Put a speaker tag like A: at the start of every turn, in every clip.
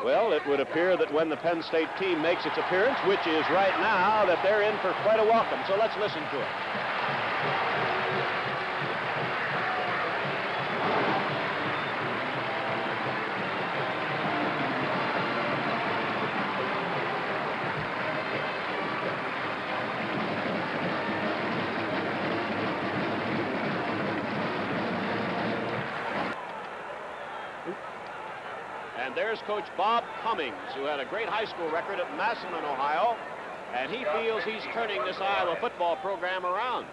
A: Well, it would appear that when the Penn State team makes its appearance, which is right now, that they're in for quite a welcome. So let's listen to it. And there's Coach Bob Commings, who had a great high school record at Massillon, Ohio, and he feels he's turning this Iowa football program around.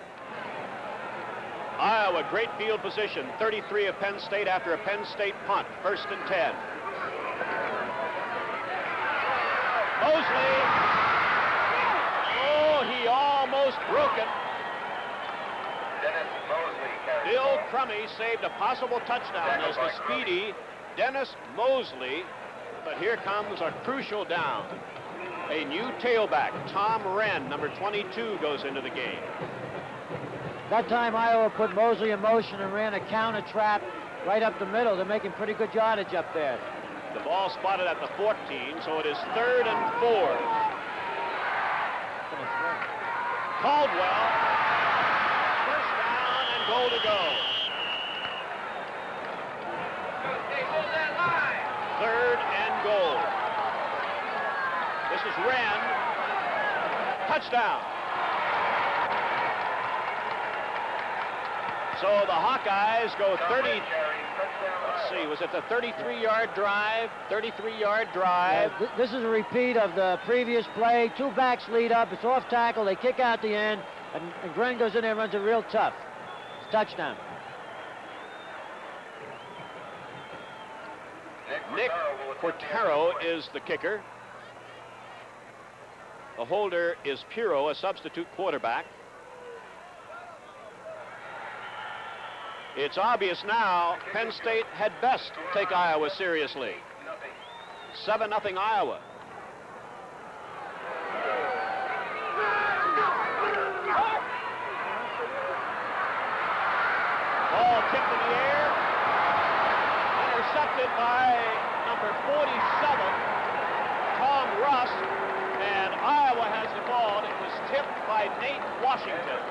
A: Iowa, great field position, 33 of Penn State after a Penn State punt, 1st and 10. Mosley. Oh, he almost broke it. Bill Crummey saved a possible touchdown as the speedy Dennis Mosley, but here comes a crucial down. A new tailback, Tom Wren, number 22, goes into the game.
B: That time Iowa put Mosley in motion and ran a counter trap right up the middle. They're making pretty good yardage up there.
A: The ball spotted at the 14, so it is 3rd and 4. Caldwell, first down and goal to go. 3rd and goal. This is Wren. Touchdown. So the Hawkeyes go 30. Let's see, was it the 33-yard drive? 33-yard drive.
B: Yeah, this is a repeat of the previous play. Two backs lead up. It's off tackle. They kick out the end, and Gren goes in there and runs it real tough. It's touchdown.
A: Nick Cortaro is the kicker. The holder is Piro, a substitute quarterback. It's obvious now Penn State had best take Iowa seriously. 7-0 Iowa. Ball tipped in the air. Intercepted by number 47, Tom Russ, and Iowa has the ball. It was tipped by Nate Washington.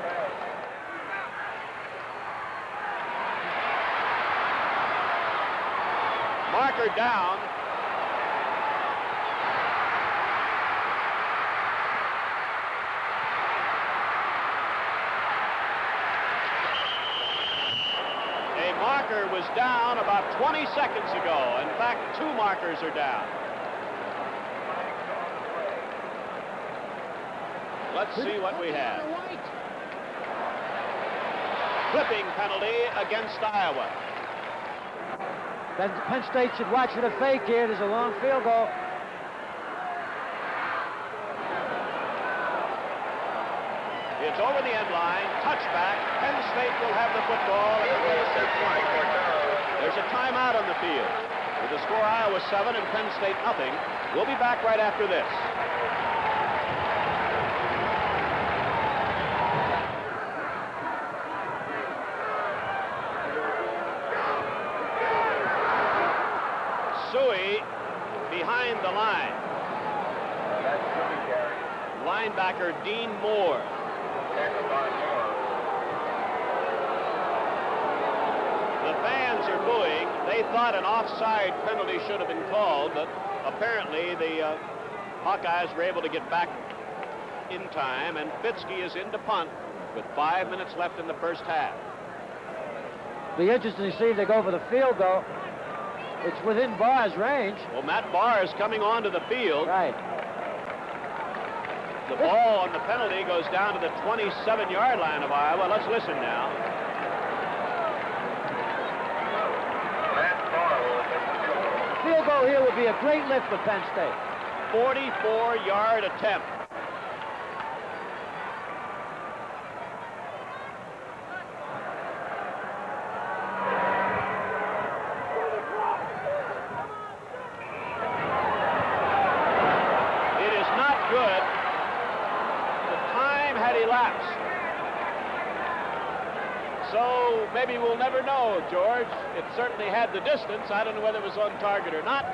A: Marker down. A marker was down about 20 seconds ago. In fact, 2 markers are down. Let's see what we have. Clipping penalty against Iowa.
B: Penn State should watch for the fake here. There's a long field goal.
A: It's over the end line. Touchback. Penn State will have the football at the Penn State 20. There's a timeout on the field. With the score Iowa 7 and Penn State nothing. We'll be back right after this. Suey behind the line. Linebacker Dean Moore. The fans are booing. They thought an offside penalty should have been called, but apparently the Hawkeyes were able to get back in time, and Fitzke is in to punt with 5 minutes left in the first half.
B: Be interesting to see if they go for the field goal. It's within Barr's range.
A: Well, Matt Barr is coming onto the field.
B: Right.
A: The ball on the penalty goes down to the 27-yard line of Iowa. Let's listen now.
B: Field goal here would be a great lift for Penn State.
A: 44-yard attempt. So maybe we'll never know, George. It certainly had the distance. I don't know whether it was on target or not.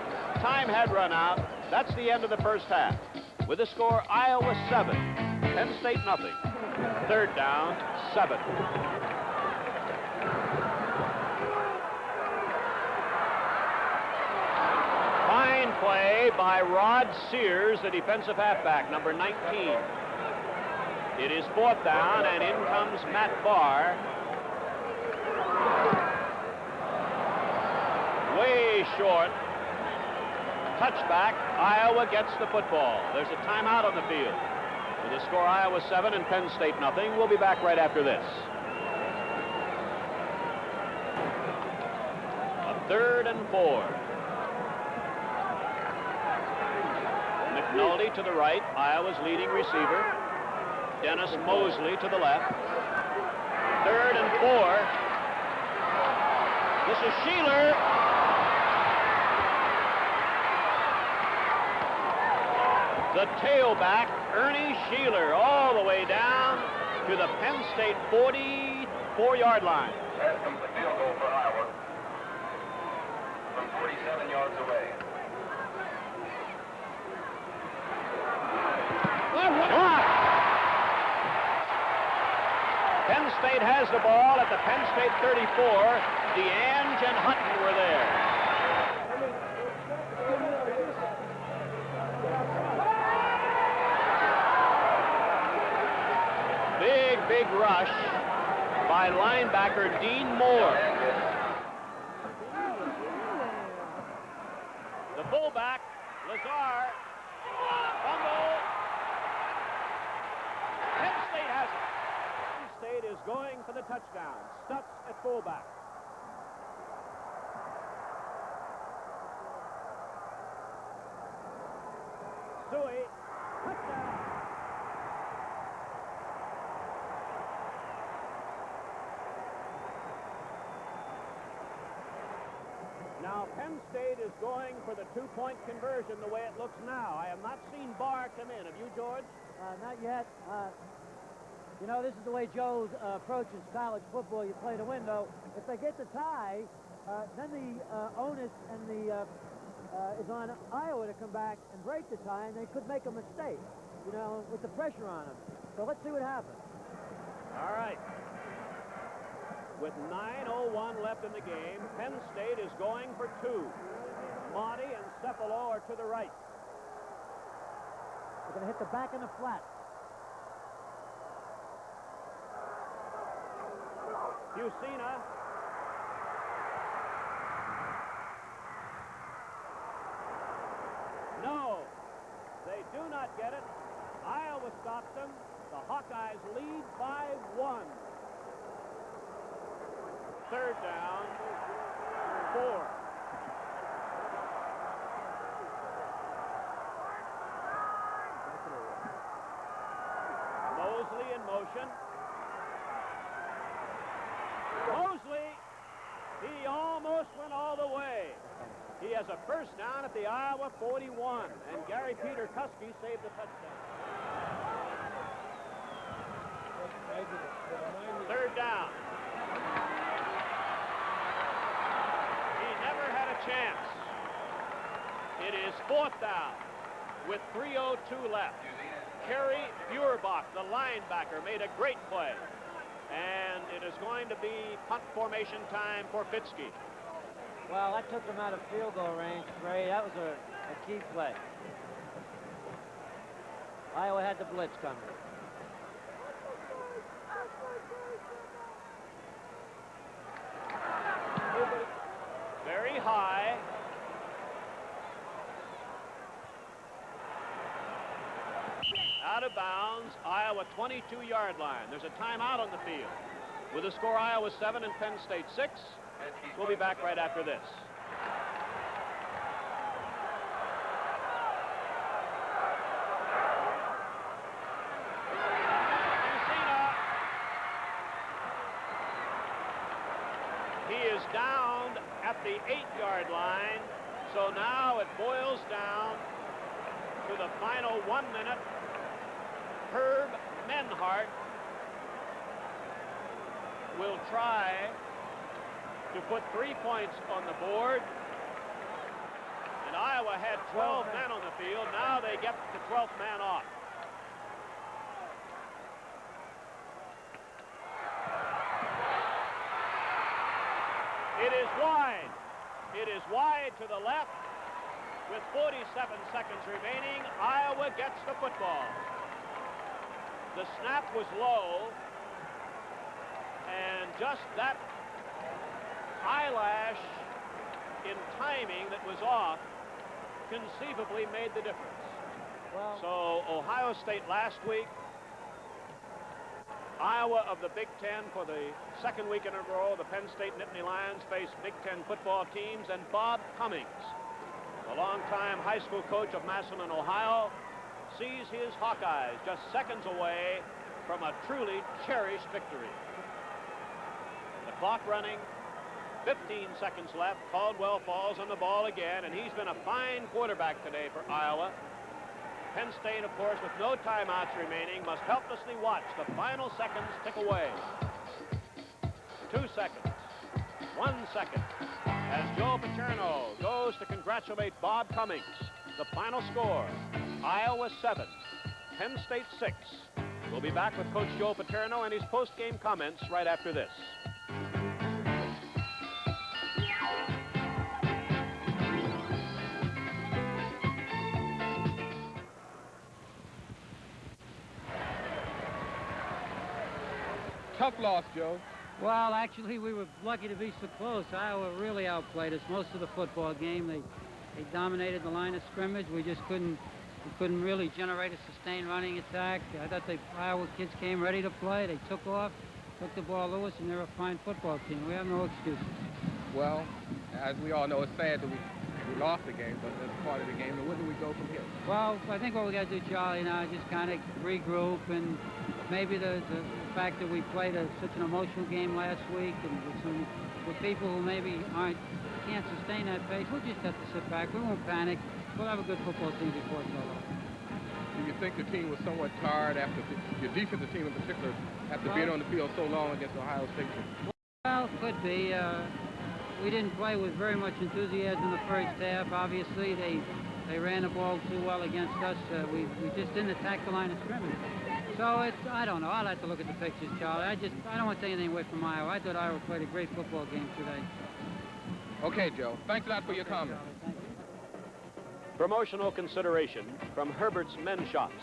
A: time had run out. That's the end of the first half. With the score, Iowa 7, Penn State nothing. Third down, 7. Fine play by Rod Sears, the defensive halfback, number 19. It is 4th down, and in comes Matt Barr. Way short. Touchback. Iowa gets the football. There's a timeout on the field. With the score, Iowa 7 and Penn State nothing. We'll be back right after this. A 3rd and 4. McNulty to the right, Iowa's leading receiver. Dennis Mosley to the left. 3rd and 4. This is Sheeler. The tailback, Ernie Sheeler, all the way down to the Penn State 44-yard line.
C: That comes the field goal for Iowa from 47 yards away.
A: Penn State has the ball at the Penn State 34. DeAnge and Hutton were there. Big rush by linebacker Dean Moore. The fullback, Lazar, fumble. Penn State has it. Penn State is going for the touchdown. Stutz at fullback. Suey, touchdown. Now, Penn State is going for the two-point conversion the way it looks now. I have not seen Barr come in. Have you, George?
B: Not yet. You know, this is the way Joe approaches college football. You play the window. If they get the tie, then the onus and the is on Iowa to come back and break the tie, and they could make a mistake, you know, with the pressure on them. So let's see what happens.
A: All right. With 9:01 left in the game, Penn State is going for 2. Monty and Cephalo are to the right.
B: They're going to hit the back and the flat.
A: Fusina. No, they do not get it. Iowa stops them. The Hawkeyes lead by 1. 3rd down, 4. Mosley in motion. Mosley, he almost went all the way. He has a first down at the Iowa 41, and Gary Peter Kuski saved the touchdown. 3rd down. Chance. It is 4th down with 3:02 left. Kerry Feuerbach, the linebacker, made a great play. And it is going to be punt formation time for Fitzke.
B: Well, that took them out of field goal range, Ray. That was a key play. Iowa had the blitz coming.
A: Very high. Out of bounds, Iowa 22-yard line. There's a timeout on the field. With the score, Iowa 7 and Penn State 6. We'll be back right after this. He is down at the 8-yard line, so now it boils down to the final 1 minute. Herb Menhart will try to put 3 points on the board, and And Iowa had 12 men on the field. Now they get the 12th man off. It is wide. It is wide to the left. With 47 seconds remaining, Iowa gets the football. The snap was low, and just that eyelash in timing that was off conceivably made the difference.
B: Well,
A: So Ohio State last week, Iowa of the Big Ten for the second week in a row. The Penn State Nittany Lions face Big Ten football teams, and Bob Cummings, the longtime high school coach of Massillon, Ohio, sees his Hawkeyes just seconds away from a truly cherished victory. The clock running, 15 seconds left. Caldwell falls on the ball again, and he's been a fine quarterback today for Iowa. Penn State, of course, with no timeouts remaining, must helplessly watch the final seconds tick away. 2 seconds. 1 second. As Joe Paterno goes to congratulate Bob Cummings. The final score, Iowa 7, Penn State 6. We'll be back with Coach Joe Paterno and his post-game comments right after this.
D: Tough loss, Joe.
E: Well, actually, we were lucky to be so close. Iowa really outplayed us most of the football game. They dominated the line of scrimmage. We just couldn't really generate a sustained running attack. I thought the Iowa kids came ready to play. They took off, took the ball loose, and they're a fine football team. We have no excuses.
D: Well, as we all know, it's sad that we lost the game, but that's part of the game. And where do we go from here?
E: Well, I think what we got to do, Charlie, now is just kind of regroup, and maybe the fact that we played such an emotional game last week, and with people who maybe can't sustain that pace, we'll just have to sit back. We won't panic. We'll have a good football team before it's all over.
D: Do you think the team was somewhat tired after your defensive team in particular, after being on the field so long against Ohio State?
E: Well, could be. We didn't play with very much enthusiasm in the first half. Obviously, they ran the ball too well against us. We just didn't attack the line of scrimmage. So I don't know. I'll have to look at the pictures, Charlie. I don't want to take anything away from Iowa. I thought Iowa played a great football game today.
D: Okay, Joe. Thanks a lot for your comments.
E: Thank you.
A: Promotional consideration from Herbert's Men's Shops.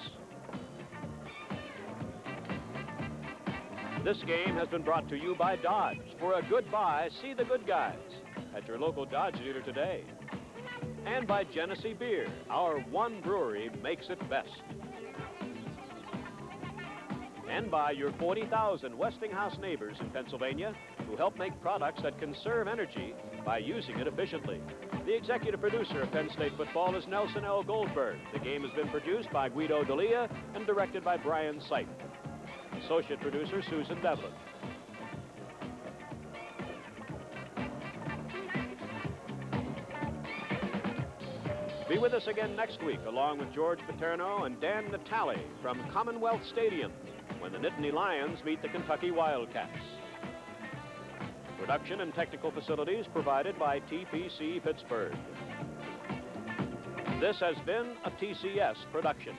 A: This game has been brought to you by Dodge. For a good buy, see the good guys at your local Dodge dealer today. And by Genesee Beer. Our one brewery makes it best. And by your 40,000 Westinghouse neighbors in Pennsylvania who help make products that conserve energy by using it efficiently. The executive producer of Penn State football is Nelson L. Goldberg. The game has been produced by Guido D'Elia and directed by Brian Sipe. Associate producer Susan Devlin. Be with us again next week along with George Paterno and Dan Natale from Commonwealth Stadium when the Nittany Lions meet the Kentucky Wildcats. Production and technical facilities provided by TPC Pittsburgh. This has been a TCS production.